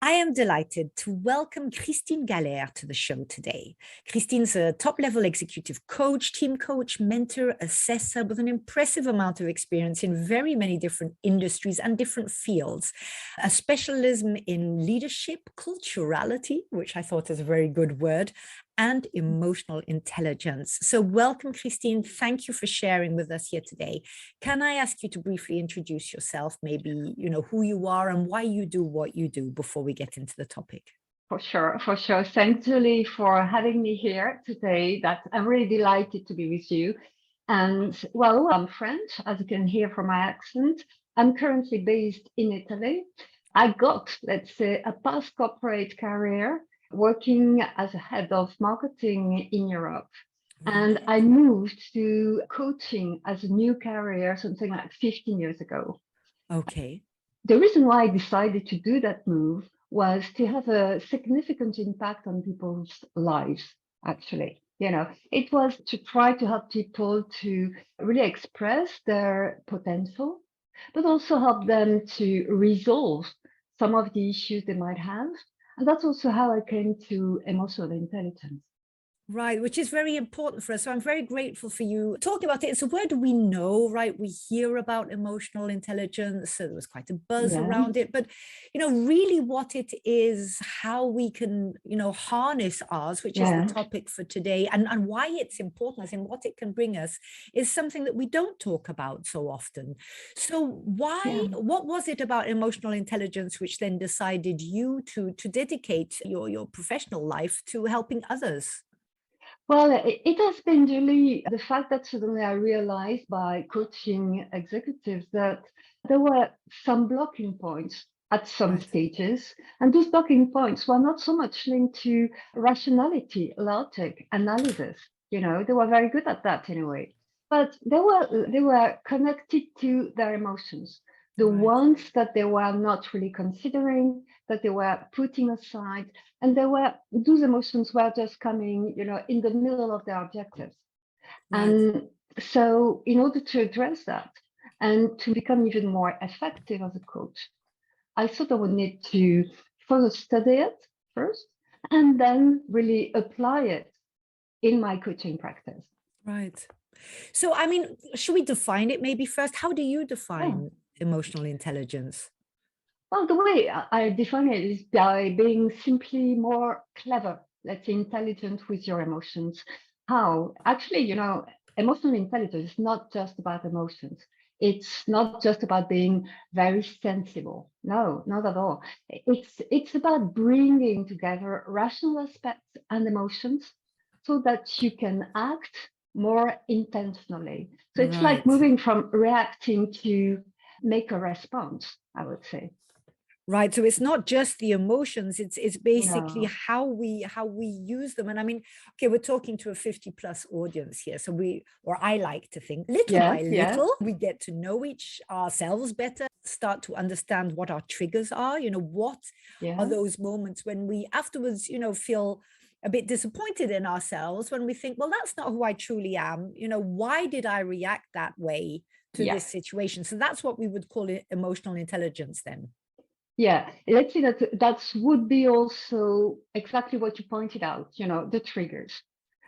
I am delighted to welcome Christine Galère to the show today. Christine's a top-level executive coach, team coach, mentor, assessor with an impressive amount of experience in very many different industries and different fields. A specialism in leadership, culturality, which I thought is a very good word, and emotional intelligence. So welcome, Christine. Thank you for sharing with us here today. Can I ask you to briefly introduce yourself, maybe, who you are and why you do what you do before we get into the topic? For sure, for sure. Thanks, Julie, for having me here today. I'm really delighted to be with you. And well, I'm French, as you can hear from my accent. I'm currently based in Italy. I got, let's say, a past corporate career working as a head of marketing in Europe. And Right. I moved to coaching as a new career something like 15 years ago. Okay. The reason why I decided to do that move was to have a significant impact on people's lives, actually. It was to try to help people to really express their potential, but also help them to resolve some of the issues they might have. And that's also how I came to emotional intelligence. Right, which is very important for us. So I'm very grateful for you talking about it. It's a word we know, right? We hear about emotional intelligence. So there was quite a buzz Yeah, around it. But, really what it is, how we can, harness ours, which is the yeah, topic for today, and why it's important, I think what it can bring us is something that we don't talk about so often. So yeah. what was it about emotional intelligence which then decided you to dedicate your professional life to helping others? Well, it has been really the fact that suddenly I realized by coaching executives that there were some blocking points at some Right. stages. And those blocking points were not so much linked to rationality, logic, analysis. They were very good at that anyway. But they were connected to their emotions, the Right. ones that they were not really considering, that they were putting aside, and those emotions were just coming, in the middle of their objectives. Right. And so in order to address that and to become even more effective as a coach, I thought I would need to further study it first and then really apply it in my coaching practice. Right. So, I mean, should we define it maybe first? How do you Yeah. define emotional intelligence? Well, the way I define it is by being simply more clever, let's say intelligent with your emotions. How? Actually, emotional intelligence is not just about emotions. It's not just about being very sensible. No, not at all. It's about bringing together rational aspects and emotions so that you can act more intentionally. So it's like Right. moving from reacting to make a response, I would say. Right. So it's not just the emotions, it's basically No. how we use them. And I mean, okay, we're talking to a 50 plus audience here. So I like to think little by Yes, yes, little, we get to know each ourselves better, start to understand what our triggers are, what are yeah, those moments when we afterwards, feel a bit disappointed in ourselves when we think, well, that's not who I truly am. Why did I react that way to yeah, this situation? So that's what we would call it emotional intelligence then. yeah. Let's say that would be also exactly what you pointed out, the triggers.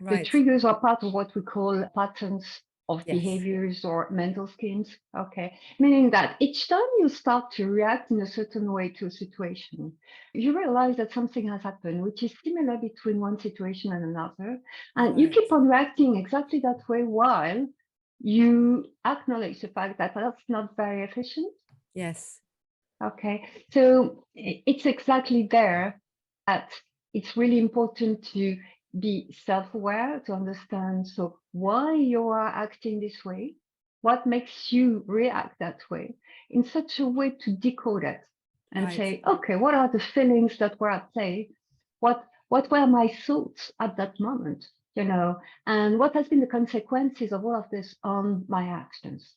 The Right. triggers are part of what we call patterns of Yes. behaviors or mental schemes. Okay. Meaning that each time you start to react in a certain way to a situation, you realize that something has happened, which is similar between one situation and another. And you Right. keep on reacting exactly that way while you acknowledge the fact that that's not very efficient. Yes. Okay, so it's exactly there that it's really important to be self-aware to understand so why you are acting this way, what makes you react that way, in such a way to decode it and Right. say, okay, what are the feelings that were at play? What were my thoughts at that moment? And what has been the consequences of all of this on my actions?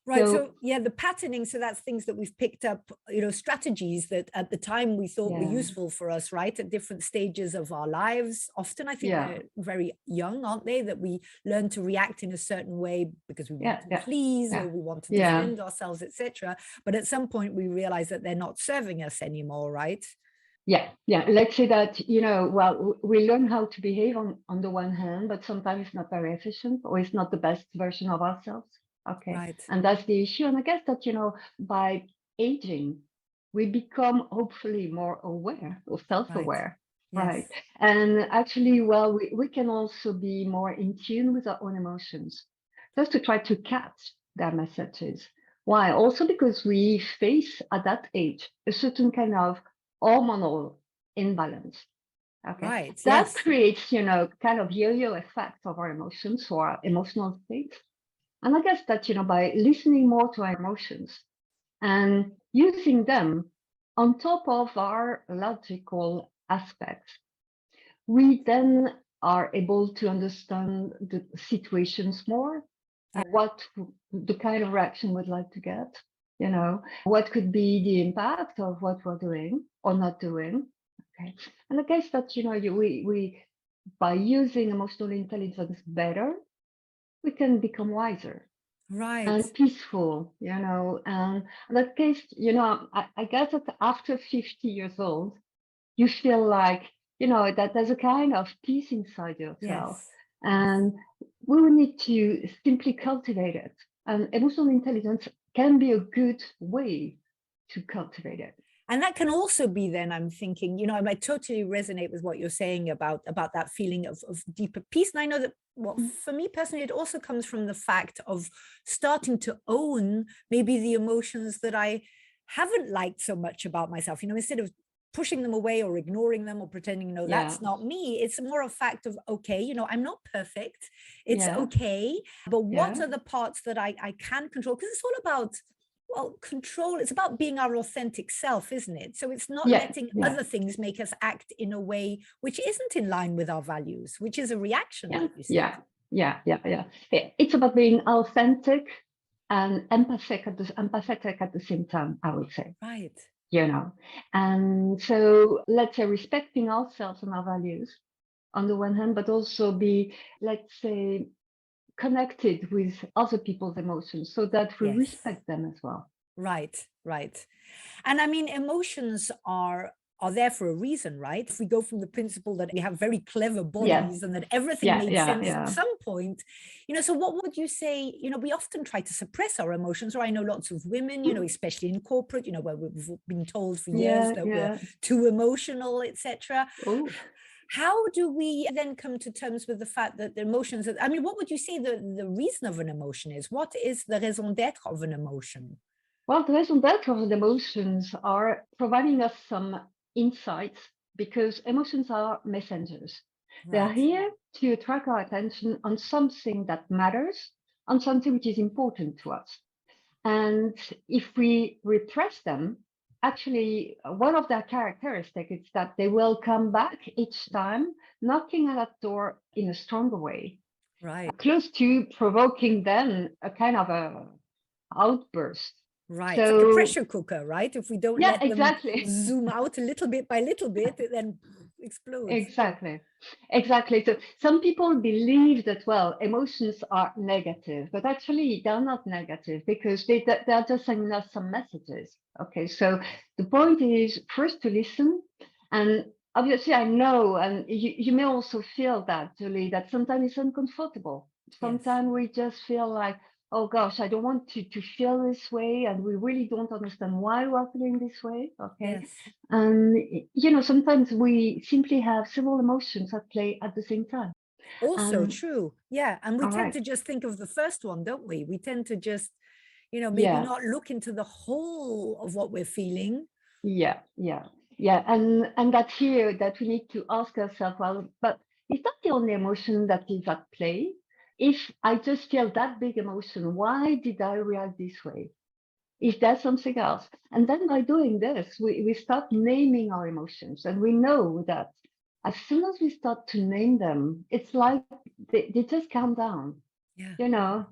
Right. So So yeah, the patterning. So that's things that we've picked up, strategies that at the time we thought were yeah, useful for us, right? At different stages of our lives. Often I think yeah, they're very young, aren't they? That we learn to react in a certain way because we want yeah, to yeah. please or Yeah, we want to yeah, defend ourselves, etc. But at some point we realize that they're not serving us anymore, right? Yeah. Let's say that, well, we learn how to behave on the one hand, but sometimes it's not very efficient or it's not the best version of ourselves. Okay. Right, And that's the issue. And I guess that, by aging, we become hopefully more aware or right. self-aware. Yes, Right. And actually, well, we can also be more in tune with our own emotions, just to try to catch their messages. Why? Also because we face at that age a certain kind of hormonal imbalance. Okay. right. That Yes, creates, kind of yo-yo effect of our emotions or our emotional states. And I guess that, by listening more to our emotions and using them on top of our logical aspects, we then are able to understand the situations more, yeah, what the kind of reaction we'd like to get, what could be the impact of what we're doing or not doing. Okay. And I guess that, we by using emotional intelligence better, we can become wiser right. and peaceful, and in that case, I guess that after 50 years old, you feel like, that there's a kind of peace inside yourself. Yes, yes. And we will need to simply cultivate it. And emotional intelligence can be a good way to cultivate it. And that can also be then, I'm thinking, I totally resonate with what you're saying about that feeling of deeper peace. And I know that, well, for me personally, it also comes from the fact of starting to own maybe the emotions that I haven't liked so much about myself, instead of pushing them away or ignoring them or pretending, no, Yeah. that's not me. It's more a fact of, okay, I'm not perfect. It's Yeah. okay. But what Yeah. are the parts that I can control? Because it's all about, well, control, it's about being our authentic self, isn't it? So it's not Yeah. letting Yeah. other things make us act in a way which isn't in line with our values, which is a reaction, Yeah. like you said. Yeah. Yeah. It's about being authentic and empathetic at the same time, I would say. Right. And so let's say respecting ourselves and our values on the one hand, but also be, let's say, connected with other people's emotions so that we Yes. respect them as well. Right. Right. And I mean, emotions are there for a reason, right? If we go from the principle that we have very clever Yeah. bodies and that everything Yeah. made Yeah. sense at Yeah. some point, so what would you say? We often try to suppress our emotions, or I know lots of women, especially in corporate, where we've been told for years Yeah. that we're Yeah. too emotional, etc. Oh. How do we then come to terms with the fact that the emotions, I mean, what would you say the reason of an emotion is? What is the raison d'être of an emotion? Well, the raison d'etre of the emotions are providing us some insights because emotions are messengers. They are Right. here to attract our attention on something that matters, on something which is important to us. And if we repress them, actually, one of their characteristics is that they will come back each time, knocking at that door in a stronger way, Right. close to provoking then a kind of a outburst. Right. Like a So pressure cooker, right? If we don't yeah, let them exactly. zoom out a little bit by little bit, it then explodes. Exactly. So some people believe that, well, emotions are negative, but actually they're not negative because they're just sending us some messages. Okay, so the point is first to listen. And obviously, I know, and you may also feel that, Julie, that sometimes it's uncomfortable. Yes. Sometimes we just feel like, oh gosh, I don't want to feel this way, and we really don't understand why we're feeling this way. Okay. Yes. And, sometimes we simply have several emotions at play at the same time. Also And true. Yeah. And we all tend right. to just think of the first one, don't we? We tend to just, maybe Yeah, not look into the whole of what we're feeling. yeah. And that's here that we need to ask ourselves, well, but is that the only emotion that is at play? If I just feel that big emotion, why did I react this way? Is there something else? And then by doing this, we start naming our emotions. And we know that as soon as we start to name them, it's like they just calm down. Yeah.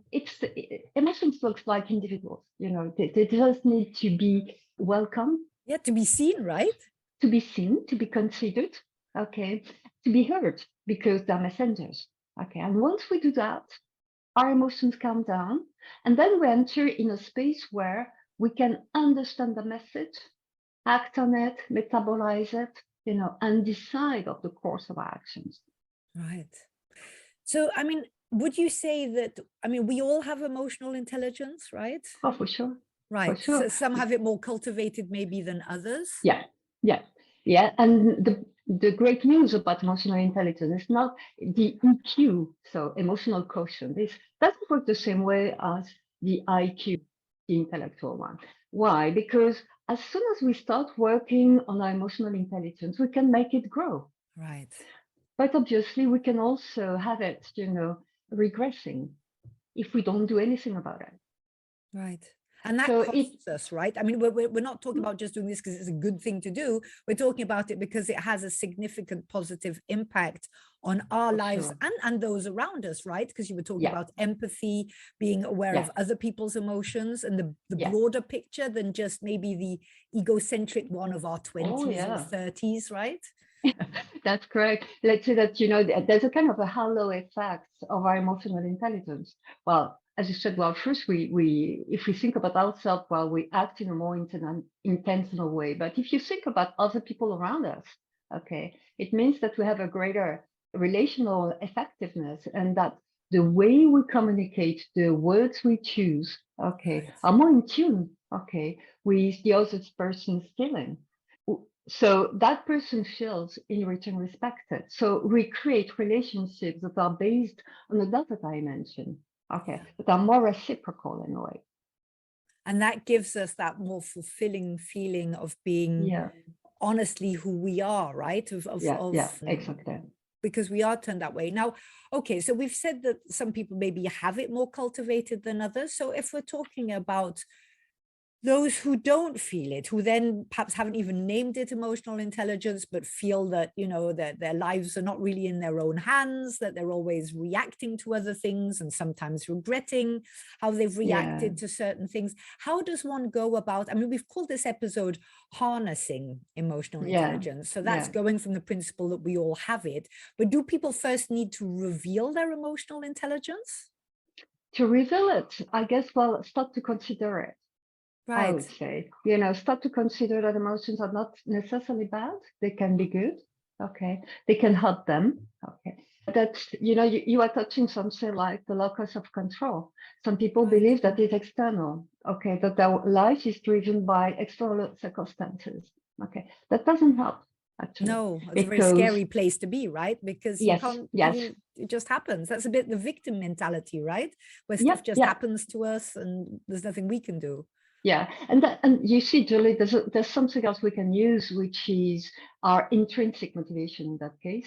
Emotions looks like individuals, they just need to be welcome, Yeah. To be seen, right? to be seen, to be considered, okay, to be heard because they're messengers. Okay. And once we do that, our emotions calm down. And then we enter in a space where we can understand the message act on it, metabolize it, and decide of the course of our actions. Right. So, I mean, would you say that, I mean, we all have emotional intelligence, right? Oh, for sure. For Right. sure. So some have it more cultivated maybe than others. Yeah, yeah, yeah. And the great news about emotional intelligence is not the EQ, so emotional quotient. It doesn't work the same way as the IQ, the intellectual one. Why? Because as soon as we start working on our emotional intelligence, we can make it grow. Right. But obviously, we can also have it, regressing if we don't do anything about it. Right. And that So costs us, right? I mean, we're not talking about just doing this because it's a good thing to do. We're talking about it because it has a significant positive impact on our lives sure. and those around us, right? Because you were talking Yeah. about empathy, being aware Yeah. of other people's emotions and the Yeah. broader picture than just maybe the egocentric one of our 20s or 30s, right? That's correct. Let's say that, there's a kind of a halo effect of our emotional intelligence. Well, as you said, well, first we if we think about ourselves, well, we act in a more intentional way. But if you think about other people around us, okay, it means that we have a greater relational effectiveness, and that the way we communicate, the words we choose, okay, Right. are more in tune, okay, with the other person's feeling. So that person feels in return respected. So we create relationships that are based on another dimension, okay, that are more reciprocal in a way. And that gives us that more fulfilling feeling of being honestly who we are, right? Exactly. Because we are turned that way. Now, okay, so we've said that some people maybe have it more cultivated than others. So if we're talking about those who don't feel it, who then perhaps haven't even named it emotional intelligence, but feel that, that their lives are not really in their own hands, that they're always reacting to other things and sometimes regretting how they've reacted to certain things. How does one go about, I mean, we've called this episode harnessing emotional intelligence. So that's going from the principle that we all have it. But do people first need to reveal their emotional intelligence? To reveal it, I guess, well, start to consider it. Right. I would say, start to consider that emotions are not necessarily bad. They can be good. Okay. They can help them. Okay. That's, you are touching something like the locus of control. Some people believe that it's external. Okay. That their life is driven by external circumstances. Okay. That doesn't help. Actually. No, it's a very scary place to be, right? Because you can't, it just happens. That's a bit the victim mentality, right? Where stuff just happens to us and there's nothing we can do. Yeah, and you see, Julie, there's something else we can use, which is our intrinsic motivation in that case.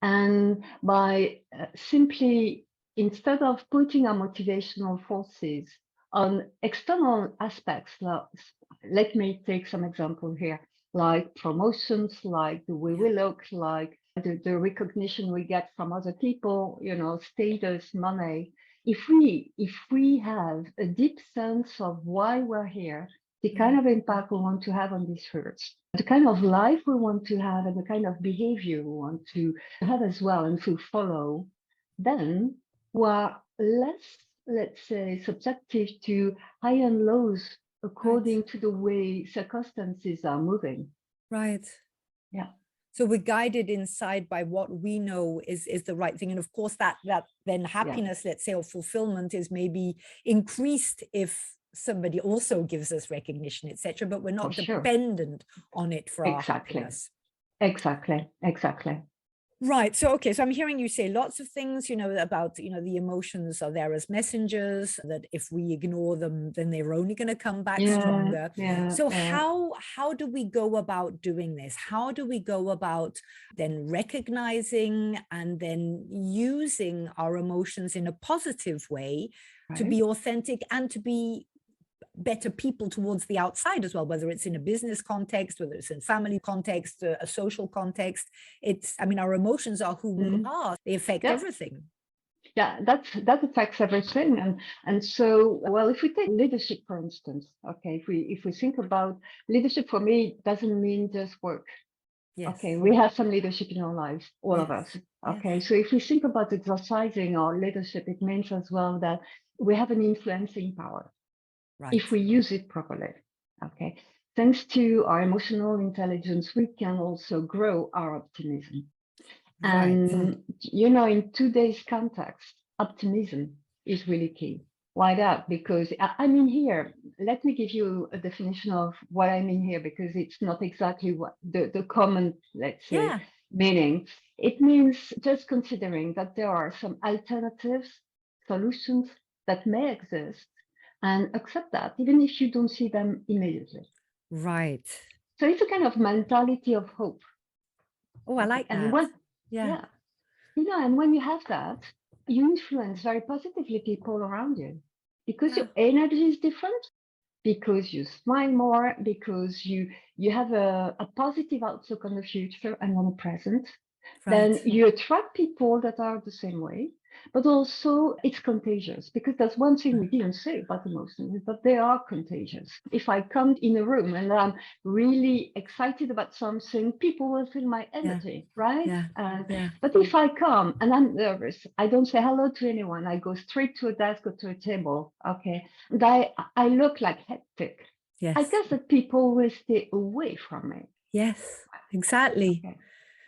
And by simply, instead of putting our motivational forces on external aspects, let me take some example here, like promotions, like the way we look, like the recognition we get from other people, status, money. If we have a deep sense of why we're here, the kind of impact we want to have on this earth, the kind of life we want to have, and the kind of behavior we want to have as well and to follow, then we're less, let's say, subjective to high and lows according to the way circumstances are moving. Right. Yeah. So we're guided inside by what we know is the right thing. And of course, that then happiness, let's say, or fulfillment is maybe increased if somebody also gives us recognition, etc. But we're not dependent on it for our happiness. Exactly. Right. So, okay. So I'm hearing you say lots of things, about, the emotions are there as messengers, that if we ignore them, then they're only going to come back stronger. So how do we go about doing this? How do we go about then recognizing and then using our emotions in a positive way to be authentic and to be better people towards the outside as well, whether it's in a business context, whether it's in family context, a social context. Our emotions are who we are. They affect everything. Yeah, that affects everything. And so, well, if we take leadership, for instance, okay, if we think about leadership, for me, doesn't mean just work. Yes. Okay, we have some leadership in our lives, all of us. Okay, so if we think about exercising our leadership, it means as well that we have an influencing power if we use it properly. Okay, thanks to our emotional intelligence, we can also grow our optimism. Right. And, in today's context, optimism is really key. Why that? Because I mean here, let me give you a definition of what I mean here, because it's not exactly what the common, let's say, Yeah. meaning. It means just considering that there are some alternatives, solutions that may exist, and accept that, even if you don't see them immediately. Right. So it's a kind of mentality of hope. Oh, I like And that. Yeah. yeah, and when you have that, you influence very positively people around you because Yeah. your energy is different, because you smile more, because you have a positive outlook on the future and on the present. Right. Then you attract people that are the same way, but also it's contagious, because that's one thing we didn't say about emotions, is that they are contagious. If I come in a room and I'm really excited about something, people will feel my energy, right? Yeah. Yeah. But if I come and I'm nervous, I don't say hello to anyone. I go straight to a desk or to a table, okay? And I look like hectic. I Yes. guess that people will stay away from me. Yes. Exactly. Okay.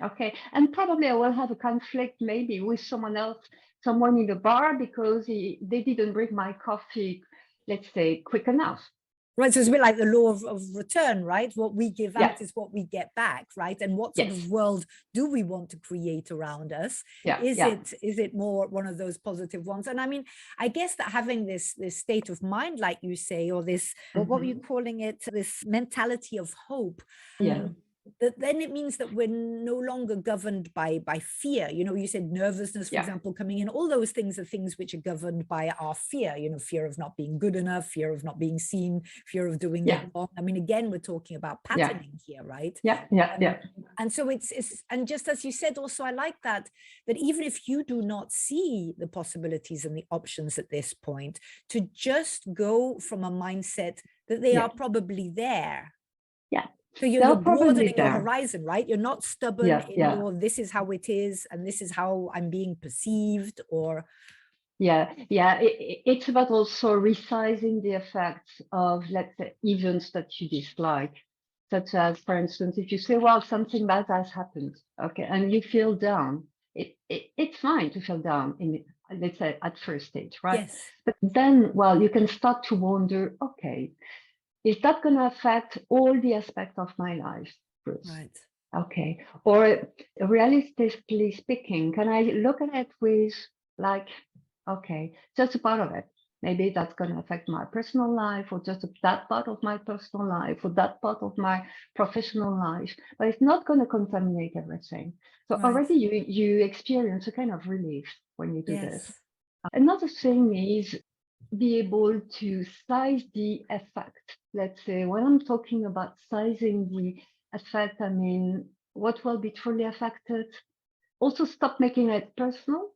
Okay. And probably I will have a conflict maybe with someone else, someone in the bar, because they didn't bring my coffee, let's say, quick enough. Right. So it's a bit like the law of return, right? What we give Yeah. out is what we get back, right? And what sort Yes. of world do we want to create around us? Yeah. Is Yeah. it more one of those positive ones? And I mean, I guess that having this state of mind, like you say, or this, what were you calling it? This mentality of hope. Yeah. That then it means that we're no longer governed by fear. You said nervousness, for Yeah. example, coming in. All those things are things which are governed by our fear. Fear of not being good enough, fear of not being seen, fear of doing Yeah. it wrong. I mean, again, we're talking about patterning here, right? Yeah. Yeah. Yeah. And so it's and just as you said, also I like that even if you do not see the possibilities and the options at this point, to just go from a mindset that they Yeah. are probably there. Yeah. So you're broadening your horizon, right? You're not stubborn in your, this is how it is, and this is how I'm being perceived, or. Yeah. It's about also resizing the effects of, let's say, events that you dislike, such as, for instance, if you say, well, something bad has happened, okay, and you feel down, it's fine to feel down in, let's say, at first stage, right? Yes. But then, well, you can start to wonder, okay, is that going to affect all the aspects of my life, Bruce? Right. Okay. Or realistically speaking, can I look at it with like, okay, just a part of it. Maybe that's going to affect my personal life, or just that part of my personal life, or that part of my professional life, but it's not going to contaminate everything. So already you experience a kind of relief when you do this. Another thing is be able to size the effect. Let's say when I'm talking about sizing the effect, I mean, what will be truly affected. Also stop making it personal,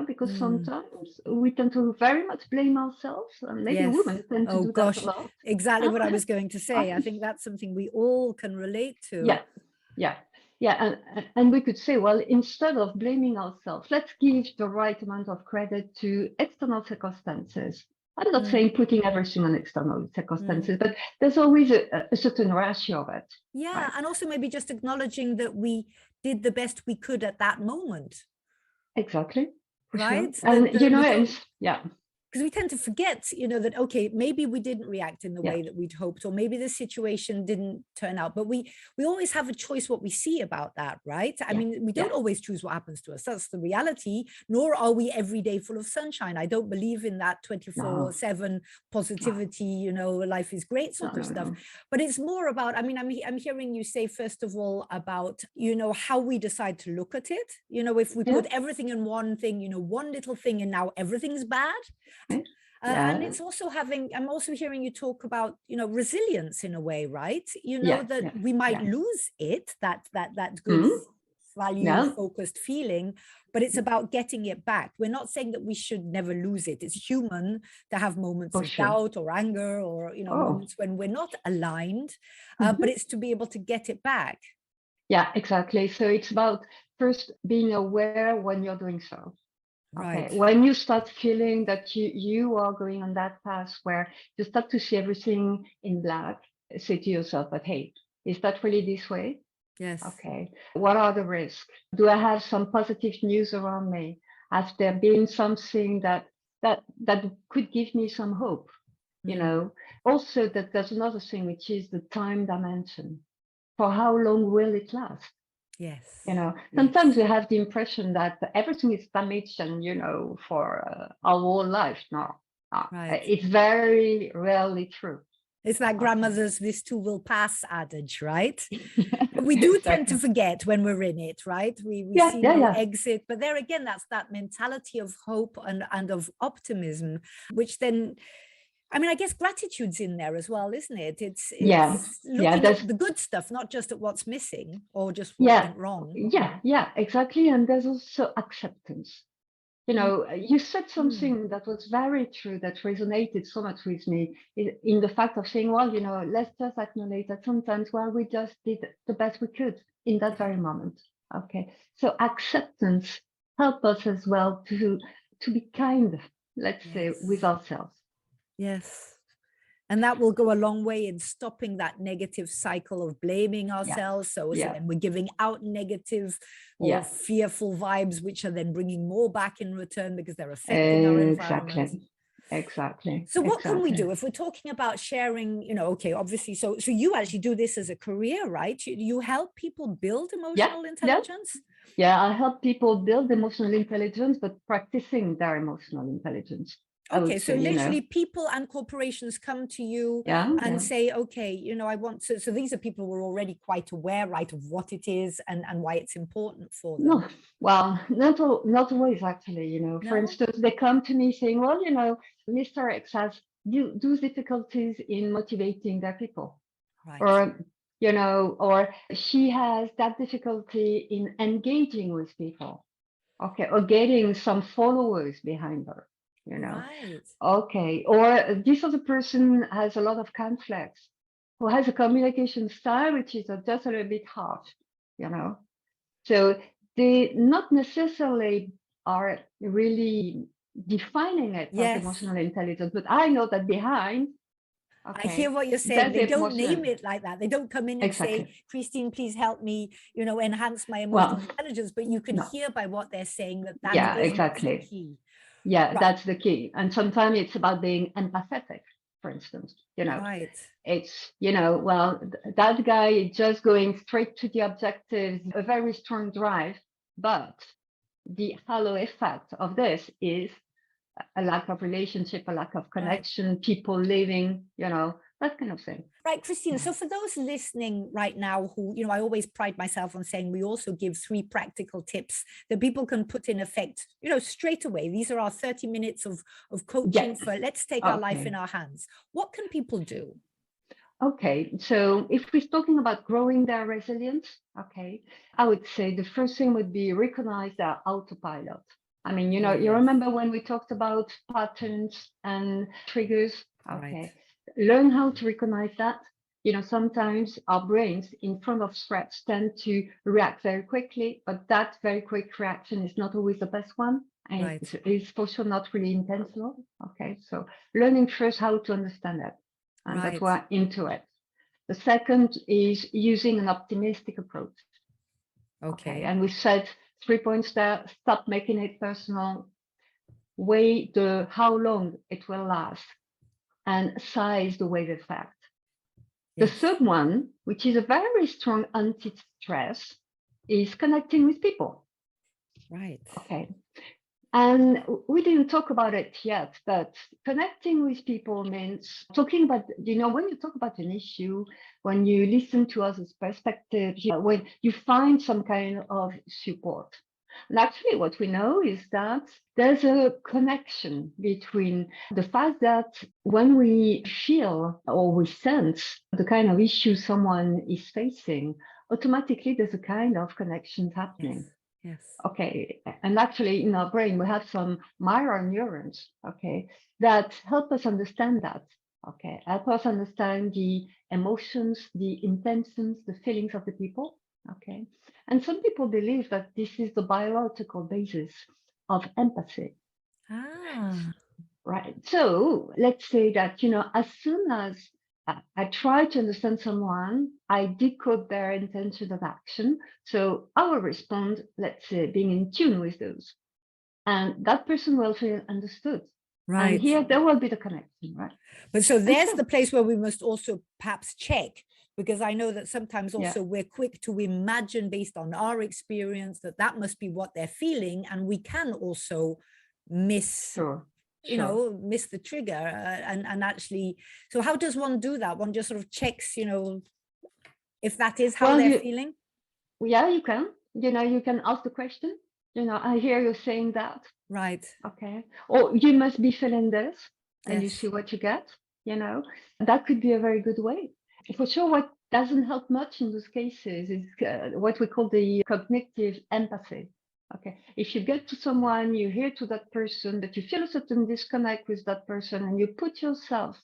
because sometimes we tend to very much blame ourselves, and maybe women tend to do that a lot. Exactly what I was going to say. I think that's something we all can relate to. Yeah. And we could say, well, instead of blaming ourselves, let's give the right amount of credit to external circumstances. I'm not saying putting everything on external circumstances, but there's always a certain ratio of it. Yeah. Right? And also maybe just acknowledging that we did the best we could at that moment. Exactly. Right. Sure. And, yeah. Because we tend to forget, that, okay, maybe we didn't react in the way that we'd hoped, or maybe the situation didn't turn out, but we always have a choice what we see about that, right? I mean, we don't always choose what happens to us. That's the reality, nor are we every day full of sunshine. I don't believe in that 24/7 positivity, life is great sort of stuff. But it's more about, I mean, I'm hearing you say, first of all, about, how we decide to look at it. If we put everything in one thing, one little thing, and now everything's bad. And it's also I'm also hearing you talk about, resilience in a way, right? That we might lose it, that good value focused feeling, but it's about getting it back. We're not saying that we should never lose it. It's human to have moments of doubt or anger, or, moments when we're not aligned, but it's to be able to get it back. Yeah, exactly. So it's about first being aware when you're doing so. Okay. Right. When you start feeling that you are going on that path where you start to see everything in black, say to yourself, but hey, is that really this way? Yes. Okay. What are the risks? Do I have some positive news around me? Has there been something that could give me some hope? You know, also that there's another thing, which is the time dimension. For how long will it last? Yes. You know, sometimes we have the impression that everything is damaged and, you know, for our whole life. No, Right. it's very rarely true. It's that Okay. grandmother's "this too will pass" adage, right? Yeah, We do tend exactly. to forget when we're in it, right? We Yeah, see yeah, no yeah. exit, but there again, that's that mentality of hope and of optimism, which then, I mean, I guess gratitude's in there as well, isn't it? It's Yeah, yeah. looking There's at the good stuff, not just at what's missing or just what yeah, went wrong. yeah, exactly. And there's also acceptance. You know, you said something that was very true that resonated so much with me in the fact of saying, well, you know, let's just acknowledge that sometimes, well, we just did the best we could in that very moment. Okay. So acceptance help us as well to be kind, let's say, with ourselves. Yes. And that will go a long way in stopping that negative cycle of blaming Yeah. ourselves. So Yeah. then we're giving out negative or Yeah. fearful vibes, which are then bringing more back in return because they're affecting our environment. Exactly. So what can we Exactly. do if we're talking about sharing, you know, okay, obviously, so you actually do this as a career, right? You help people build emotional intelligence? Yeah, I help people build emotional intelligence, but practicing their emotional intelligence. Okay, so Say, literally people and corporations come to you and say, okay, you know, I want to, so these are people who are already quite aware, right, of what it is and why it's important for them. No, well, not always actually, you know. For instance, they come to me saying, well, you know, Mr. X has those difficulties in motivating their people. Right. Or, you know, or she has that difficulty in engaging with people. Okay, or getting some followers behind her, you know. Right. Okay, or this other person has a lot of conflicts, who has a communication style which is just a little bit harsh, you know. So they not necessarily are really defining it as emotional intelligence, but I know that behind, I hear what you're saying. They don't name it like that. They don't come in and say, Christine, please help me, you know, enhance my emotional intelligence. But you can hear by what they're saying that that's the key. Yeah, that's the key. And sometimes it's about being empathetic, for instance, you know. Right. It's, you know, well, that guy is just going straight to the objectives, a very strong drive, but the halo effect of this is a lack of relationship, a lack of connection, people leaving, you know, that kind of thing. Right, Christine. So for those listening right now who, you know, I always pride myself on saying we also give 3 practical tips that people can put in effect, you know, straight away. These are our 30 minutes of coaching for let's take our life in our hands. What can people do? Okay, so if we're talking about growing their resilience, okay, I would say the first thing would be recognize their autopilot. I mean, you know, you remember when we talked about patterns and triggers? Okay, learn how to recognize that. You know, sometimes our brains in front of threats tend to react very quickly, but that very quick reaction is not always the best one. And it's for sure not really intentional. Okay, so learning first how to understand that. And that's why into it. The second is using an optimistic approach. Okay. And we said 3 points there: stop making it personal, weigh the how long it will last, and size the weight effect. The third one, which is a very strong anti-stress, is connecting with people. Right. Okay. And we didn't talk about it yet, but connecting with people means talking about, you know, when you talk about an issue, when you listen to others' perspectives, when you find some kind of support. And actually, what we know is that there's a connection between the fact that when we feel or we sense the kind of issue someone is facing, automatically there's a kind of connection happening. Yes. Okay, and actually in our brain we have some mirror neurons, okay, that help us understand that, okay, help us understand the emotions, the intentions, the feelings of the people, okay. And some people believe that this is the biological basis of empathy. Right. So let's say that, you know, as soon as I try to understand someone, I decode their intention of action. So I will respond, let's say, being in tune with those. And that person will feel understood. And Right. here there will be the connection, right? But so there's so- the place where we must also perhaps check, because I know that sometimes Yeah. also we're quick to imagine based on our experience that that must be what they're feeling, and we can also miss, Sure. you know, miss the trigger, and actually, so how does one do that? One just sort of checks, you know, if that is how Well, they're feeling. Yeah, you can. You can ask the question. I hear you saying that. Right. Okay. Or you must be feeling this, and you Yes. see what you get. That could be a very good way. For sure, what doesn't help much in those cases is what we call the cognitive empathy. Okay. If you get to someone, you hear to that person, but you feel a certain disconnect with that person, and you put yourself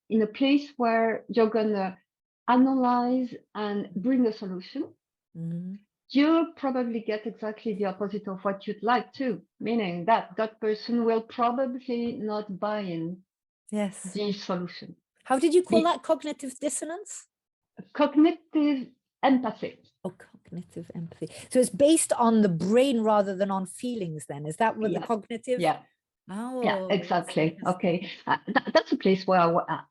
in a place where you're gonna analyze and bring a solution, Mhm. you'll probably get exactly the opposite of what you'd like to, meaning that that person will probably not buy in Yes. the solution. How did you call The that? Cognitive dissonance? cognitive empathy. Oh, cognitive empathy. So it's based on the brain rather than on feelings then. Is that what the Yeah, cognitive? yeah, yeah, Oh, that's exactly. interesting. Okay. That's a place where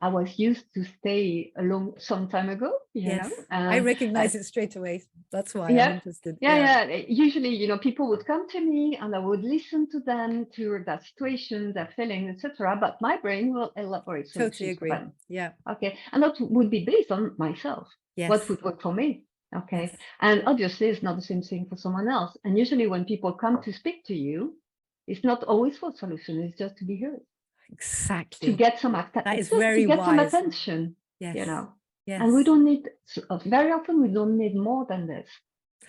I was used to stay a some time ago, Yes, I uh, recognize it straight away. That's why I'm Yeah, interested. yeah, Yeah, yeah. Usually, people would come to me and I would listen to them, to that situation, their feelings, etc. But my brain will elaborate totally solutions for agree. them. Yeah. Okay, and that would be based on myself. What Yes. would work for me? Okay, Yes. and obviously, it's not the same thing for someone else. And usually, when people come to speak to you, it's not always for a solution. It's just to be heard, to Exactly. get some That is just to very get some wise. attention. Yes. And we Yes. don't need very often we don't need more than this.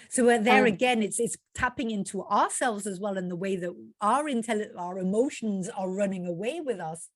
So we're there And again, it's tapping into ourselves as well in the way that our emotions are running away with us.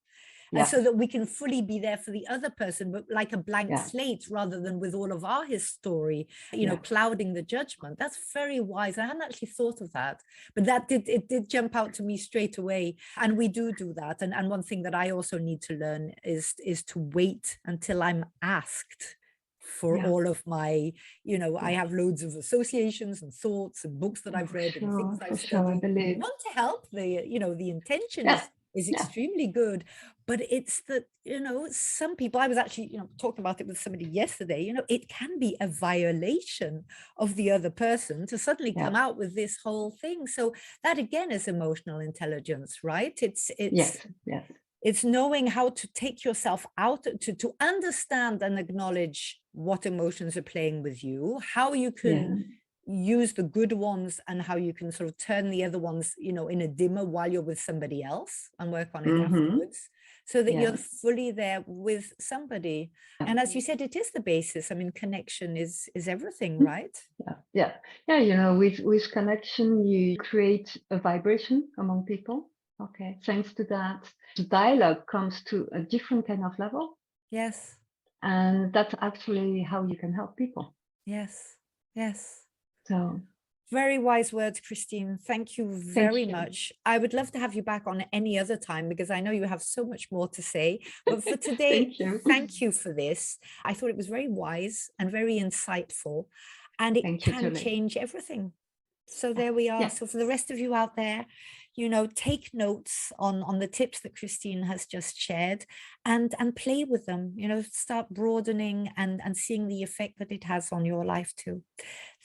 And yeah, so that we can fully be there for the other person, but like a blank yeah, slate rather than with all of our his story, yeah. clouding the judgment. That's very wise. I hadn't actually thought of that, but it did jump out to me straight away. And we do that. And one thing that I also need to learn is to wait until I'm asked for Yeah, all of my, I yeah, have loads of associations and thoughts and books that I've for read and things sure, I've for sure, I studied. I believe. want to help. The intention Yeah, is yeah, extremely good, but it's that, some people, I was actually, talking about it with somebody yesterday, it can be a violation of the other person to suddenly yeah, come out with this whole thing. So that again is emotional intelligence, right? yes, yes, It's knowing how to take yourself out, to understand and acknowledge what emotions are playing with you, how you can yeah. use the good ones and how you can sort of turn the other ones, in a dimmer while you're with somebody else and work on it Mm-hmm. afterwards, so that Yeah, you're fully there with somebody. And as you said, it is the basis. I mean, connection is everything, right? yeah, yeah, yeah. With connection, you create a vibration among people. Okay, thanks to that, the dialogue comes to a different kind of level, Yes, and that's actually how you can help people. yes, yes. So, Very wise words, Christine. Thank you very thank you. much. I would love to have you back on any other time because I know you have so much more to say. But for today, Thank you. thank you for this. I thought it was very wise and very insightful, and it Thank you, can Julie. change everything. So Yeah, there we are. yeah, So for the rest of you out there, take notes on the tips that Christine has just shared, and play with them, start broadening and seeing the effect that it has on your life too.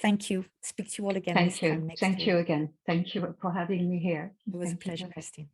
Thank you. Speak to you all again this thank you. time next Thank week. you again. Thank you for having me here. It was a Thank you, pleasure, Julie. Christine.